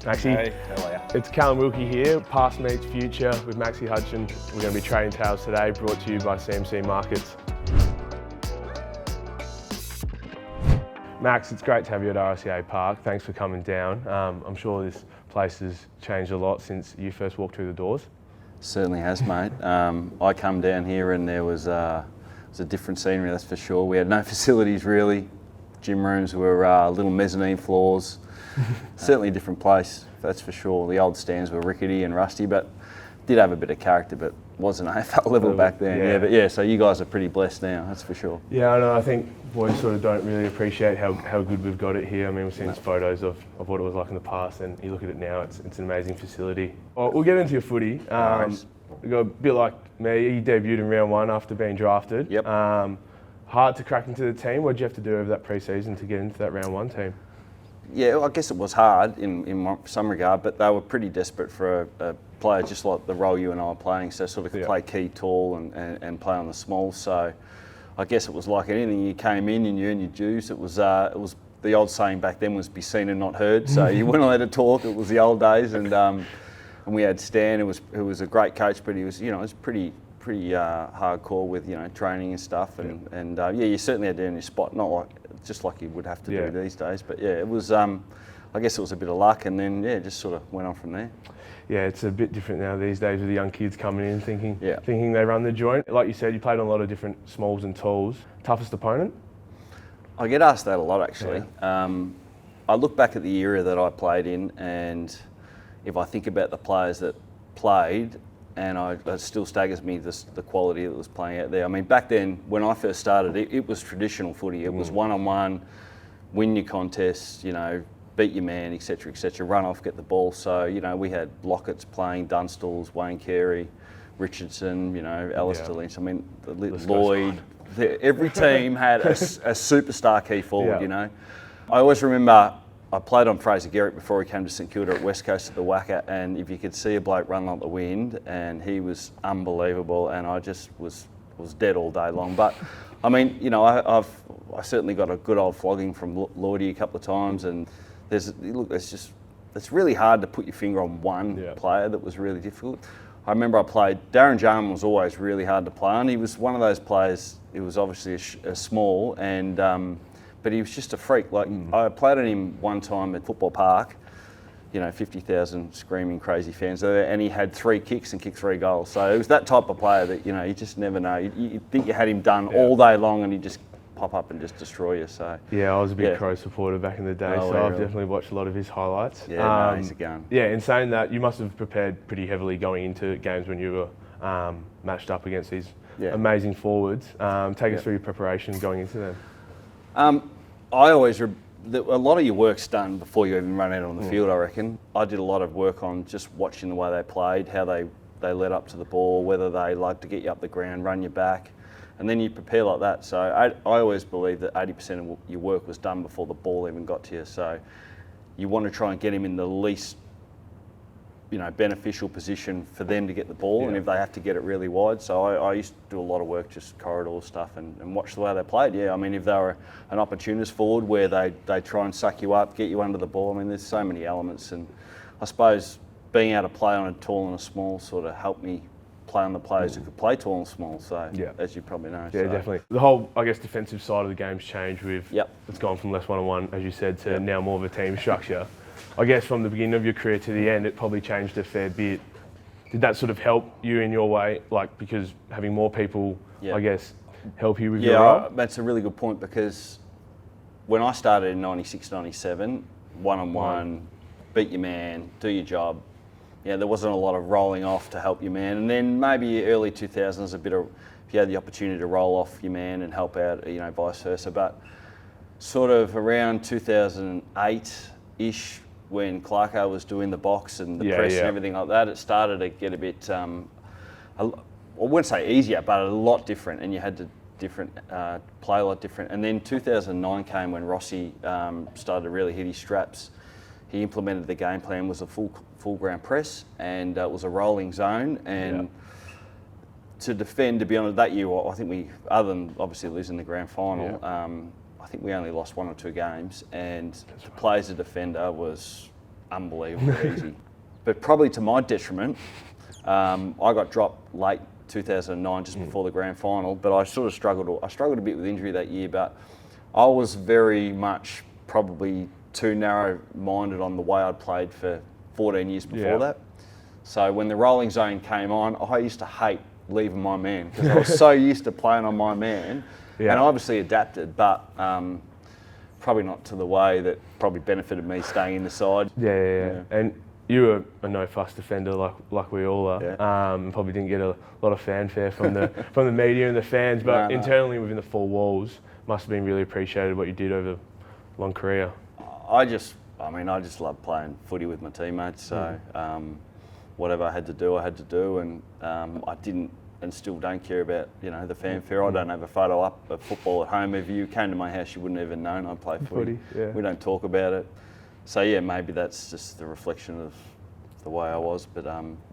Maxie. Hey, how are you? It's Callum Wilkie here, Past Meets Future with Max Hudghton. We're going to be trading tales today, brought to you by CMC Markets. Max, it's great to have you at RCA Park. Thanks for coming down. I'm sure this place has changed a lot since you first walked through the doors. Certainly has, mate. I come down here and there was a different scenery, that's for sure. We had no facilities really. Gym rooms were little mezzanine floors. Certainly a different place, that's for sure. The old stands were rickety and rusty, but did have a bit of character, but wasn't AFL level back then. Yeah, so you guys are pretty blessed now, that's for sure. Yeah, I know. I think boys sort of don't really appreciate how good we've got it here. I mean, we've seen photos of what it was like in the past, and you look at it now, it's an amazing facility. Well, we'll get into your footy. We got a bit like me, you debuted in round one after being drafted. Yep. Hard to crack into the team. What did you have to do over that pre-season to get into that round one team? Yeah, well, I guess it was hard in some regard, but they were pretty desperate for a player just like the role you and I are playing, so sort of could play key tall and play on the small. So I guess it was like anything. You came in and you earned your dues. It was the old saying back then was be seen and not heard. So you weren't allowed to talk. It was the old days, and we had Stan, who was a great coach, but he was pretty hardcore with training and stuff, and you certainly had to earn your spot, not like just like you would have to do these days. But yeah, it was. I guess it was a bit of luck, and then just sort of went on from there. Yeah, it's a bit different now these days with the young kids coming in thinking they run the joint. Like you said, you played on a lot of different smalls and talls. Toughest opponent? I get asked that a lot actually. Yeah. I look back at the era that I played in, and if I think about the players that played, and it still staggers me the quality that was playing out there. I mean, back then when I first started, it was traditional footy. It was one-on-one, win your contests, beat your man, etc., run off, get the ball. So, we had Lockett's playing, Dunstall's, Wayne Carey, Richardson, Alistair Lynch. I mean, Lloyd. Every team had a superstar key forward, I always remember I played on Fraser Garrick before he came to St Kilda at West Coast at the Wacker, and if you could see a bloke run like the wind, and he was unbelievable, and I just was dead all day long. But I mean, I certainly got a good old flogging from Lloydie a couple of times, and it's really hard to put your finger on one player that was really difficult. I remember Darren Jarman was always really hard to play on. He was one of those players, he was obviously a small, and but he was just a freak. I played on him one time at Football Park, 50,000 screaming crazy fans there, and he had 3 kicks and kicked 3 goals. So it was that type of player that, you just never know. You think you had him done all day long, and he'd just pop up and just destroy you. So yeah, I was a big Crow supporter back in the day, so I've definitely watched a lot of his highlights. Yeah, he's a gun. Yeah, in saying that, you must have prepared pretty heavily going into games when you were matched up against these amazing forwards. Take us through your preparation going into them. I always, a lot of your work's done before you even run out on the field, I reckon. I did a lot of work on just watching the way they played, how they led up to the ball, whether they like to get you up the ground, run you back, and then you prepare like that. So I always believe that 80% of your work was done before the ball even got to you. So you want to try and get him in the least beneficial position for them to get the ball, and if they have to get it really wide. So I used to do a lot of work, just corridor stuff, and watch the way they played. Yeah, I mean, if they were an opportunist forward where they try and suck you up, get you under the ball, I mean, there's so many elements, and I suppose being able to play on a tall and a small sort of helped me play on the players who could play tall and small, so as you probably know. Yeah, definitely. The whole, defensive side of the game's changed with, it's gone from less one-on-one, as you said, to now more of a team structure. I guess from the beginning of your career to the end, it probably changed a fair bit. Did that sort of help you in your way, because having more people, help you with your role? That's a really good point, because when I started in 96, 97, one-on-one, beat your man, do your job, there wasn't a lot of rolling off to help your man. And then maybe early 2000s, if you had the opportunity to roll off your man and help out, vice versa. But sort of around 2008-ish, when Clarko was doing the box and the press and everything like that, it started to get a bit, I wouldn't say easier, but a lot different, and you had to play a lot different. And then 2009 came when Rossi started to really hit his straps. He implemented the game plan, was a full ground press, and it was a rolling zone, and to defend, to be honest, that year, I think we, other than obviously losing the grand final, I think we only lost 1 or 2 games, and to play as a defender was unbelievably easy. But probably to my detriment, I got dropped late 2009, just before the grand final. But I sort of struggled. I struggled a bit with injury that year, but I was very much probably too narrow-minded on the way I'd played for 14 years before that. So when the rolling zone came on, I used to hate leaving my man because I was so used to playing on my man, and I obviously adapted, but probably not to the way that probably benefited me staying in the side. Yeah. And you were a no-fuss defender like we all are. Probably didn't get a lot of fanfare from the media and the fans, but internally within the four walls, must have been really appreciated what you did over a long career. I just love playing footy with my teammates. So whatever I had to do, and I didn't and still don't care about the fanfare. I don't have a photo up of football at home. If you came to my house, you wouldn't even known I play footy. We don't talk about it. So maybe that's just the reflection of the way I was. But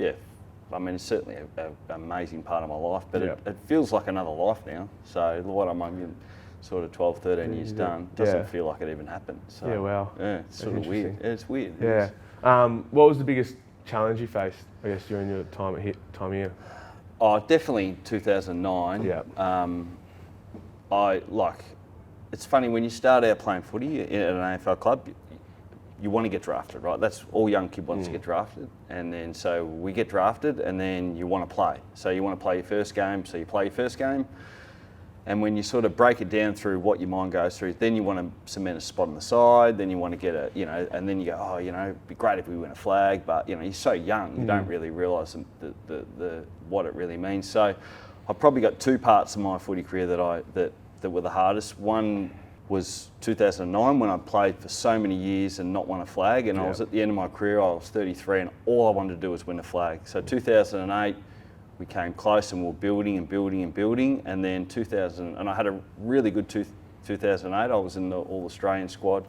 it's certainly an amazing part of my life. But it feels like another life now. So what I'm on, sort of 12, 13 years done, doesn't feel like it even happened. So, wow. Yeah, it's sort of weird. It's weird. Yeah. What was the biggest challenge you faced, I guess, during your time here? Oh, definitely 2009. It's funny when you start out playing footy at an AFL club, you want to get drafted, right? That's all young kid wants to get drafted. And then so we get drafted and then you want to play. So you want to play your first game, so you play your first game. And when you sort of break it down through what your mind goes through, then you want to cement a spot on the side, then you want to get and then you go, it'd be great if we win a flag, but you're so young, you don't really realise the what it really means. So I've probably got two parts of my footy career that were the hardest. One was 2009 when I played for so many years and not won a flag, and I was at the end of my career, I was 33, and all I wanted to do was win a flag. So 2008, we came close and we were building, and then 2000, and I had a really good 2008. I was in the All-Australian squad.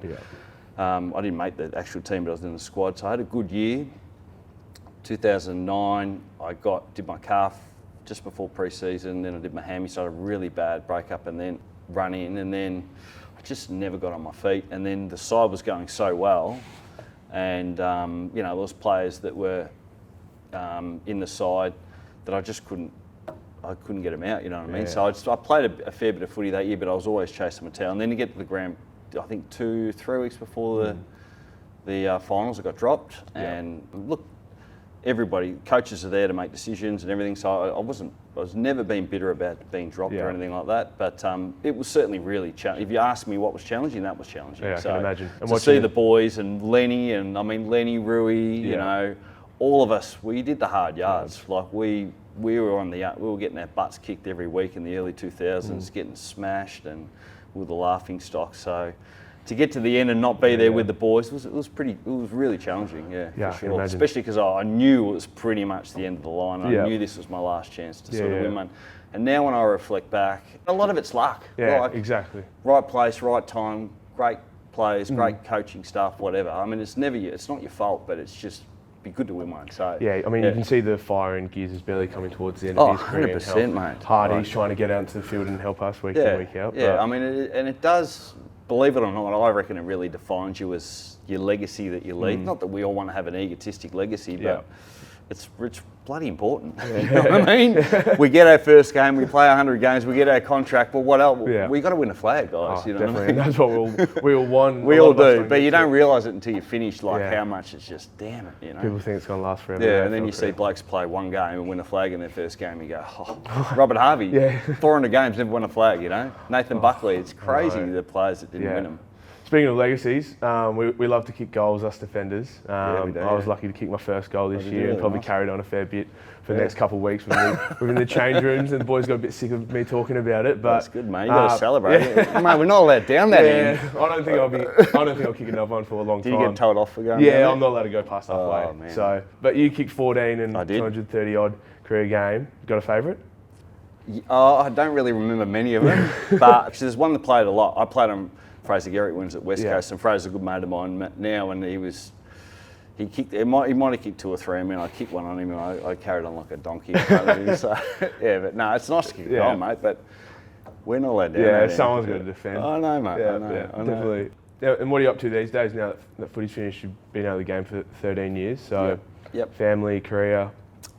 I didn't make the actual team, but I was in the squad, so I had a good year. 2009, I did my calf just before pre-season, then I did my hammy, so I had a really bad breakup, and then run in, and then I just never got on my feet, and then the side was going so well, and there was players that were in the side that I just couldn't get them out, you know what I mean? So I played a fair bit of footy that year, but I was always chasing my tail. And then you get to the ground, I think 2-3 weeks before the finals, I got dropped. And look, coaches are there to make decisions and everything. So I was never been bitter about being dropped or anything like that. But it was certainly really challenging. If you ask me what was challenging, that was challenging. Yeah, I can imagine. And to see the boys and Lenny, Rui, all of us, we did the hard yards. Like we were getting our butts kicked every week in the early 2000s, getting smashed, and we were the laughing stock. So to get to the end and not be there with the boys it was really challenging. For sure. Especially because I knew it was pretty much the end of the line. I knew this was my last chance to sort of win one. And now when I reflect back, a lot of it's luck. Exactly. Right place, right time, great players, great coaching staff, whatever. I mean, it's not your fault, but it's just be good to win one. So you can see the fire in Gears' belly coming towards the end of his career. 100%, mate. Hard he's trying to get out into the field and help us week in, week out. Yeah, it does, believe it or not, I reckon it really defines you as your legacy that you leave. Not that we all want to have an egotistic legacy, but it's bloody important. You know what I mean? We get our first game, we play 100 games, we get our contract. Well, what else? We got to win a flag, guys. You know definitely. What I mean? And that's what we all won. We all do, but you don't realise it until you finish. How much it's just damn it. You know. People think it's going to last forever. Yeah, and then you see blokes play one game and win a flag in their first game. You go, Robert Harvey, 400 games, never won a flag. You know, Nathan Buckley. It's crazy the players that didn't win them. Speaking of legacies, we love to kick goals, us defenders. I was lucky to kick my first goal this year and probably carried on a fair bit for the next couple of weeks within the change rooms, and the boys got a bit sick of me talking about it. But that's good, mate. You got to celebrate. Mate, we're not allowed down that end. I don't think I'll kick another one for a long time. Do you get told off for going? Yeah, I'm not allowed to go past halfway. Man. So, but you kicked 14 and 230 odd career game. Got a favourite? I don't really remember many of them, but there's one that played a lot. I played on Fraser Garrick wins at West Coast, and Fraser's a good mate of mine now, and he might have kicked 2 or 3. I mean, I kicked one on him, and I carried on like a donkey in front of him. So but no, it's nice to kick a goal, mate. But we're not allowed down. Someone's got to defend. I know, mate. I know. Definitely. And what are you up to these days now that footy's finished? You've been out of the game for 13 years, so family, career.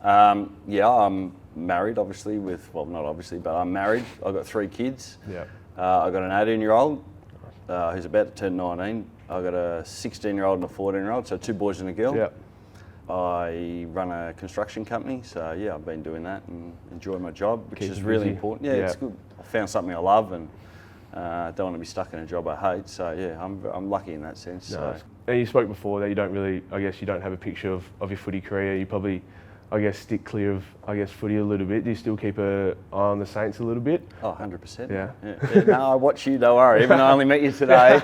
I'm married, obviously, not obviously, but I'm married. I've got 3 kids. Yeah. I've got an 18-year-old who's about to turn 19. I've got a 16-year-old and a 14-year-old, so 2 boys and a girl. Yeah. I run a construction company, so I've been doing that and enjoying my job, which Keep is you really busy. important. It's good. I found something I love and don't want to be stuck in a job I hate. So I'm lucky in that sense. No. So. And you spoke before that you don't really, you don't have a picture of your footy career. You probably, stick clear of, footy a little bit. Do you still keep an eye on the Saints a little bit? Oh, 100%. Yeah. No, I watch you, don't worry, even though I only met you today.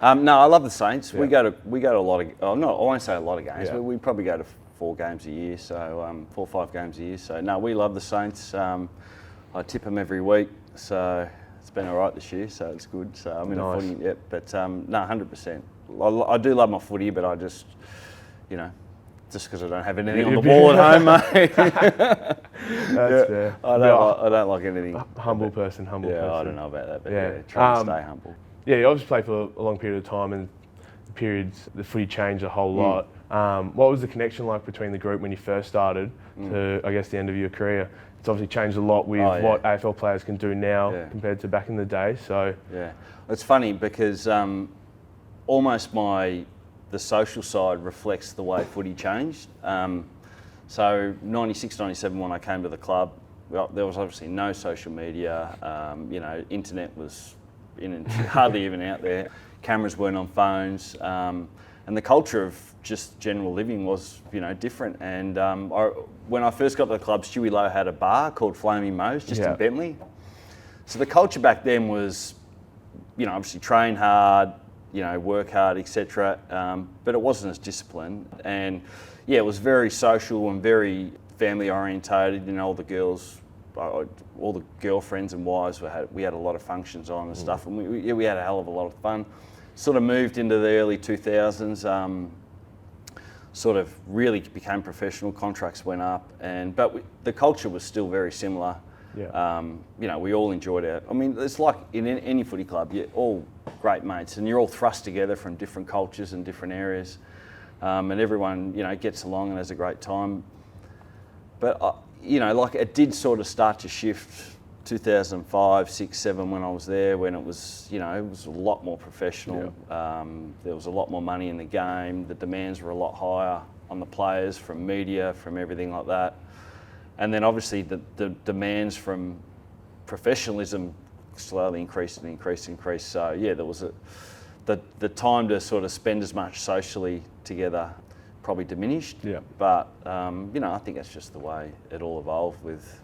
No, I love the Saints. Yeah. We go to a lot of, I won't say a lot of games, but we probably go to 4 games a year, so 4 or 5 games a year. So no, we love the Saints. I tip them every week, so it's been all right this year, so it's good. So I'm in a footy, but no, 100%. I do love my footy, but I just, just because I don't have anything on the wall at home, mate. That's fair. I don't like anything. Humble person. Yeah, I don't know about that, but try to stay humble. Yeah, you obviously played for a long period of time, and the footy changed a whole lot. What was the connection like between the group when you first started to, the end of your career? It's obviously changed a lot with what AFL players can do now compared to back in the day. So it's funny because almost the social side reflects the way footy changed. So 96, 97 when I came to the club, there was obviously no social media. Internet was hardly even out there. Cameras weren't on phones. And the culture of just general living was, different. And when I first got to the club, Stewie Lowe had a bar called Flaming Moe's just in Bentley. So the culture back then was, obviously train hard, work hard, etc. But it wasn't as disciplined. And it was very social and very family orientated. All the girls, all the girlfriends and wives, we had a lot of functions on and stuff. And we had a hell of a lot of fun. Sort of moved into the early 2000s, sort of really became professional, contracts went up, but the culture was still very similar. Yeah. We all enjoyed it. It's like in any footy club, you're all great mates and you're all thrust together from different cultures and different areas, and everyone, gets along and has a great time. But, it did sort of start to shift 2005, 6, 7 when I was there, when it was, it was a lot more professional. There was a lot more money in the game. The demands were a lot higher on the players from media, from everything like that. And then obviously the demands from professionalism slowly increased. So there was the time to sort of spend as much socially together probably diminished. Yeah. But, I think that's just the way it all evolved with,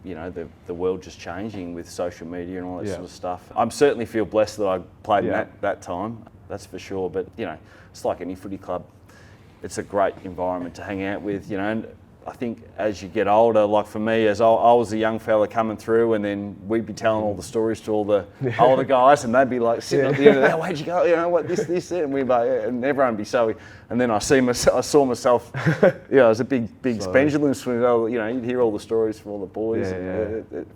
the world just changing with social media and all that sort of stuff. I certainly feel blessed that I played in that time, that's for sure. But, it's like any footy club. It's a great environment to hang out with, and I think as you get older, like for me, as I was a young fella coming through, and then we'd be telling all the stories to all the older guys, and they'd be like sitting at the end of that, where'd you go? What this, and we'd be like, and everyone would be so. And then I saw myself, it was a big pendulum swing. You'd hear all the stories from all the boys,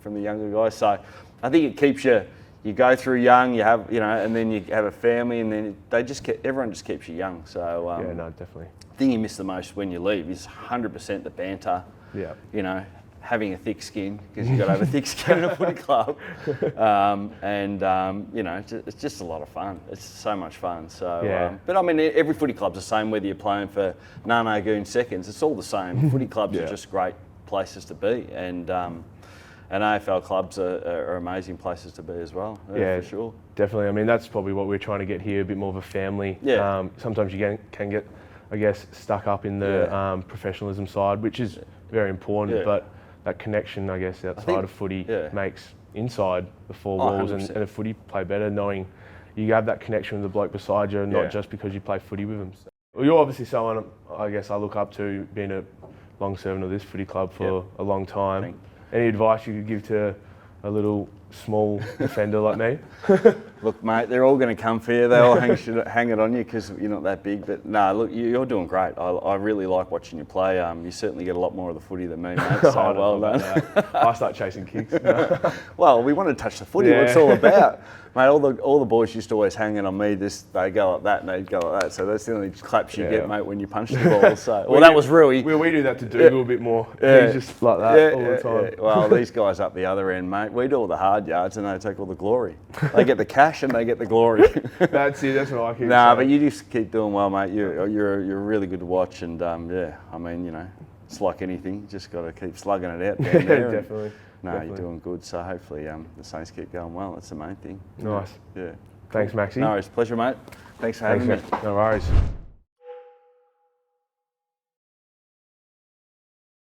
from the younger guys. So I think it keeps you. You go through young, you have, and then you have a family, and then everyone just keeps you young. So no, definitely. The thing you miss the most when you leave is 100% the banter. Yeah. Having a thick skin, because you've got to have a thick skin in a footy club. It's just a lot of fun. It's so much fun. So, but every footy club's the same, whether you're playing for Nano Goon seconds, it's all the same. Footy clubs are just great places to be. And AFL clubs are amazing places to be as well, for sure. Definitely. That's probably what we're trying to get here, a bit more of a family. Yeah. Sometimes you can get, stuck up in the professionalism side, which is very important, but that connection, outside of footy makes inside the 4 walls and a footy play better, knowing you have that connection with the bloke beside you, not just because you play footy with them. So, well, you're obviously someone, I look up to, being a long servant of this footy club for a long time. Any advice you could give to a little small defender like me? Look, mate, they're all going to come for you. They all hang it on you because you're not that big. But no, look, you're doing great. I really like watching you play. You certainly get a lot more of the footy than me, mate. So well done. I start chasing kicks. Well, we want to touch the footy. Yeah. What it's all about, mate. All the boys used to always hang it on me. They go like that and they'd go like that. So that's the only claps you get, mate, when you punch the ball. So well, that was Rui. We do that to Dougal a bit more. He's just like that all the time. Yeah. Well, these guys up the other end, mate, we do all the hard yards and they take all the glory. They get the cash and they get the glory. That's it. That's what I keep saying. Nah, but you just keep doing well, mate. You're really good to watch, and I mean, it's like anything. You just got to keep slugging it out down there. Definitely. You're doing good. So hopefully the Saints keep going well. That's the main thing. Nice. Yeah. Thanks, Maxie. No worries. Pleasure, mate. Thanks for having me. No worries.